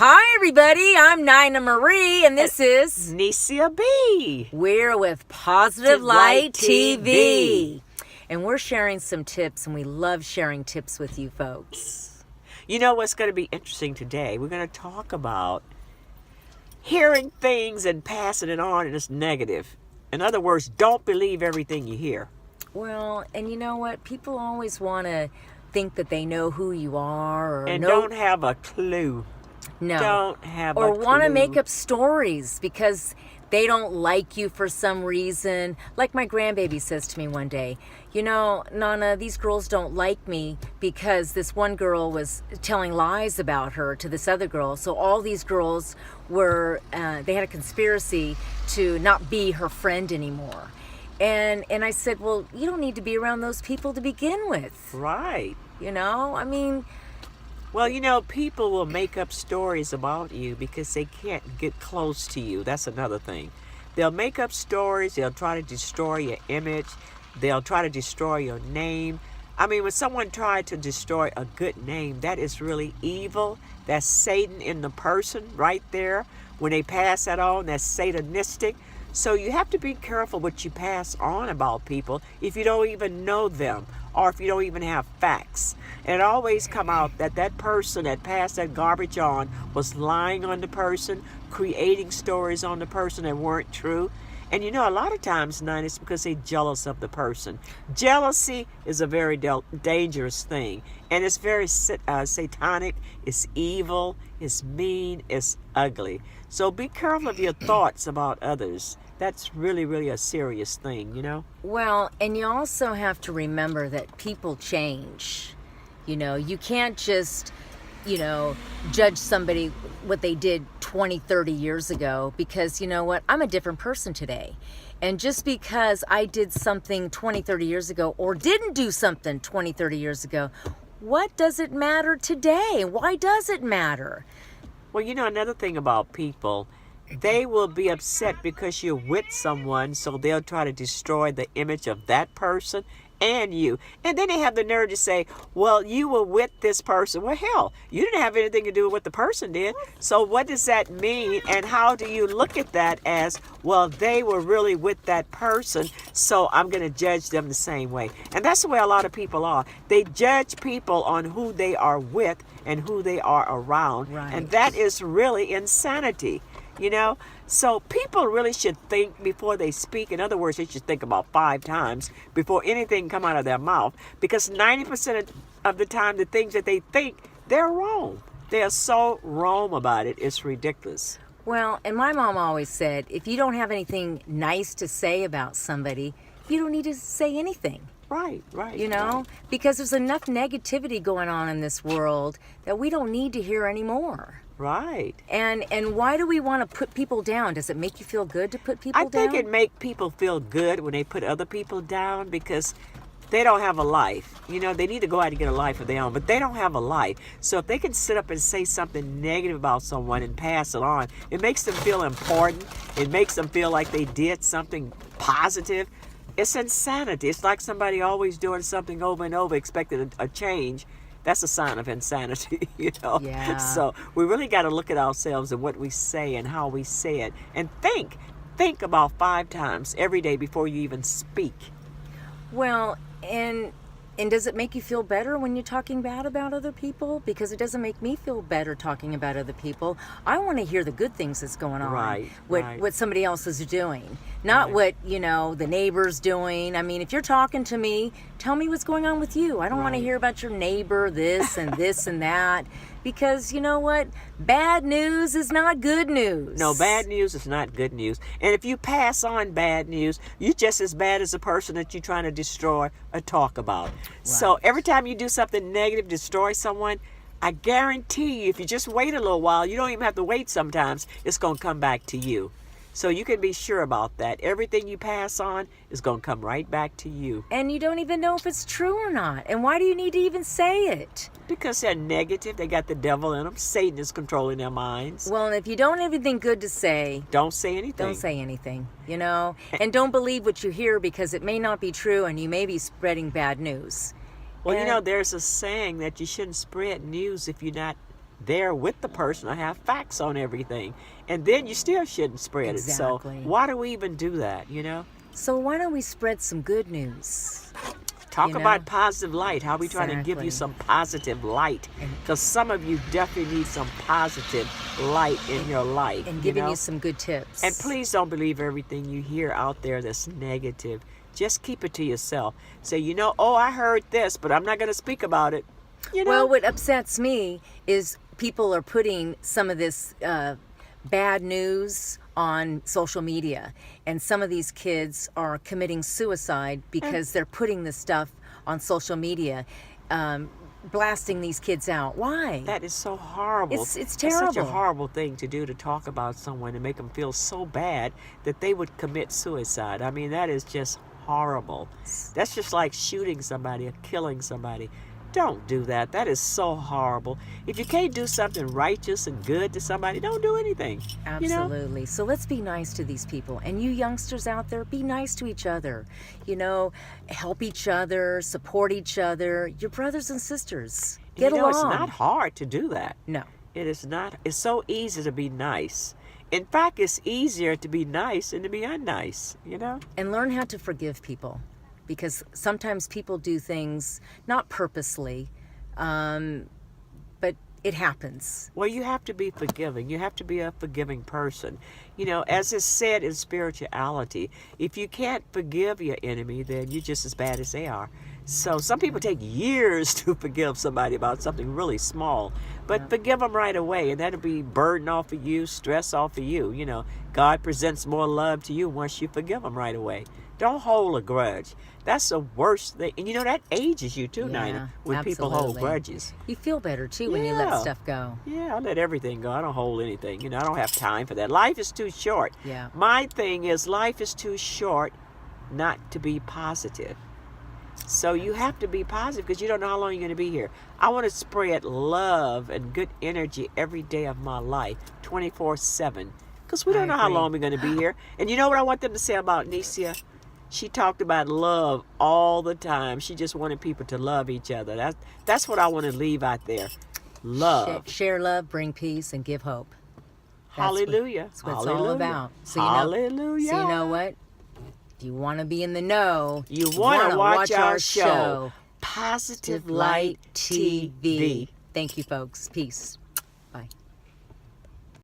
Hi, everybody. I'm Nina Marie, and this is Nisayah B. We're with Positive Light TV. And we're sharing some tips, and we love sharing tips with you folks. You know what's going to be interesting today? We're going to talk about hearing things and passing it on, and it's negative. In other words, don't believe everything you hear. Well, and you know what? People always want to think that they know who you are, and don't have a clue. No. Don't have or a clue. Or want to make up stories because they don't like you for some reason. Like my grandbaby says to me one day, you know, Nana, these girls don't like me because this one girl was telling lies about her to this other girl. So all these girls were, they had a conspiracy to not be her friend anymore. And I said, well, you don't need to be around those people to begin with. Right. You know, I mean... Well, you know, people will make up stories about you because they can't get close to you. That's another thing. They'll make up stories. They'll try to destroy your image. They'll try to destroy your name. I mean, when someone tried to destroy a good name, that is really evil. That's Satan in the person right there. When they pass that on, that's satanistic. So you have to be careful what you pass on about people if you don't even know them or if you don't even have facts. And it always come out that that person that passed that garbage on was lying on the person, creating stories on the person that weren't true. And you know, a lot of times, Nine, it's because they're jealous of the person. Jealousy is a very dangerous thing. And it's very satanic, it's evil, it's mean, it's ugly. So be careful of your thoughts about others. That's really, really a serious thing, you know? Well, and you also have to remember that people change. You know, you can't just, you know, judge somebody what they did 20, 30 years ago because, you know what, I'm a different person today. And just because I did something 20, 30 years ago or didn't do something 20, 30 years ago, what does it matter today? Why does it matter? Well, you know, another thing about people, they will be upset because you're with someone, so they'll try to destroy the image of that person and you. And then they have the nerve to say, well, you were with this person. Well, hell, you didn't have anything to do with what the person did. So what does that mean? And how do you look at that as, well, they were really with that person, so I'm going to judge them the same way. And that's the way a lot of people are. They judge people on who they are with and who they are around. Right. And that is really insanity. You know, so people really should think before they speak. In other words, they should think about 5 times before anything come out of their mouth, because 90% of the time, the things that they think, they're wrong. They are so wrong about it. It's ridiculous. Well, and my mom always said, if you don't have anything nice to say about somebody, you don't need to say anything. Right. You know, right. Because there's enough negativity going on in this world that we don't need to hear anymore. Right. And why do we want to put people down? Does it make you feel good to put people down? I think it make people feel good when they put other people down because they don't have a life. You know, they need to go out and get a life of their own, but they don't have a life. So if they can sit up and say something negative about someone and pass it on, it makes them feel important. It makes them feel like they did something positive. It's insanity. It's like somebody always doing something over and over, expecting a change. That's a sign of insanity, you know. Yeah. So we really got to look at ourselves and what we say and how we say it. And think about 5 times every day before you even speak. Well, and does it make you feel better when you're talking bad about other people? Because it doesn't make me feel better talking about other people. I want to hear the good things that's going on. Right. What somebody else is doing. Not what, you know, the neighbor's doing. I mean, if you're talking to me, tell me what's going on with you. I don't want to hear about your neighbor, this and this and that. Because, you know what? Bad news is not good news. No, bad news is not good news. And if you pass on bad news, you're just as bad as the person that you're trying to destroy or talk about. Right. So every time you do something negative, destroy someone, I guarantee you, if you just wait a little while, you don't even have to wait sometimes, it's going to come back to you. So you can be sure about that. Everything you pass on is going to come right back to you. And you don't even know if it's true or not. And why do you need to even say it? Because they're negative. They got the devil in them. Satan is controlling their minds. Well, and if you don't have anything good to say... Don't say anything. Don't say anything, you know? And don't believe what you hear because it may not be true and you may be spreading bad news. Well, you know, there's a saying that you shouldn't spread news if you're not there with the person or have facts on everything. And then you still shouldn't spread it. So Exactly. why do we even do that, you know? So why don't we spread some good news? Talk You know? about positive light. How we trying to give you Exactly. some positive light. Because some of you definitely need some positive light in your life. And giving know? you some good tips. And please don't believe everything you hear out there that's negative. Just keep it to yourself. Say, you know, oh, I heard this, but I'm not going to speak about it. You know? Well, what upsets me is people are putting some of this bad news on social media, and some of these kids are committing suicide because they're putting this stuff on social media, blasting these kids out. Why? That is so horrible. It's That's terrible. such a horrible thing to do, to talk about someone and make them feel so bad that they would commit suicide. I mean, that is just horrible. That's just like shooting somebody or killing somebody. Don't do that. That is so horrible. If you can't do something righteous and good to somebody, don't do anything. You know? Absolutely. So let's be nice to these people. And you youngsters out there, be nice to each other. You know, help each other, support each other. Your brothers and sisters. Get you know, along. It's not hard to do that. No. It is not. It's so easy to be nice. In fact, it's easier to be nice than to be unnice, you know? And learn how to forgive people. Because sometimes people do things not purposely, but it happens. Well, you have to be forgiving. You have to be a forgiving person. You know, as is said in spirituality, if you can't forgive your enemy, then you're just as bad as they are. So some people take years to forgive somebody about something really small, but forgive them right away, and that'll be burden off of you, stress off of you. You know, God presents more love to you once you forgive them right away. Don't hold a grudge. That's the worst thing. And you know, that ages you too, Yeah, Nina, when people hold absolutely. grudges. You feel better too when you let Yeah. stuff go. Yeah, I let everything go. I don't hold anything. You know, I don't have time for that. Life is too short. Yeah. My thing is, life is too short not to be positive. So you have to be positive because you don't know how long you're going to be here. I want to spread love and good energy every day of my life, 24/7. Because we don't know how agree. long we're going to be here. And you know what I want them to say about Nisayah? She talked about love all the time. She just wanted people to love each other. That's what I want to leave out there. Love. Share love, bring peace, and give hope. Hallelujah. That's what it's Hallelujah. all about. So Hallelujah. So you know what? If you want to be in the know, You want to wanna watch our show, Positive Light TV. Thank you, folks. Peace. Bye.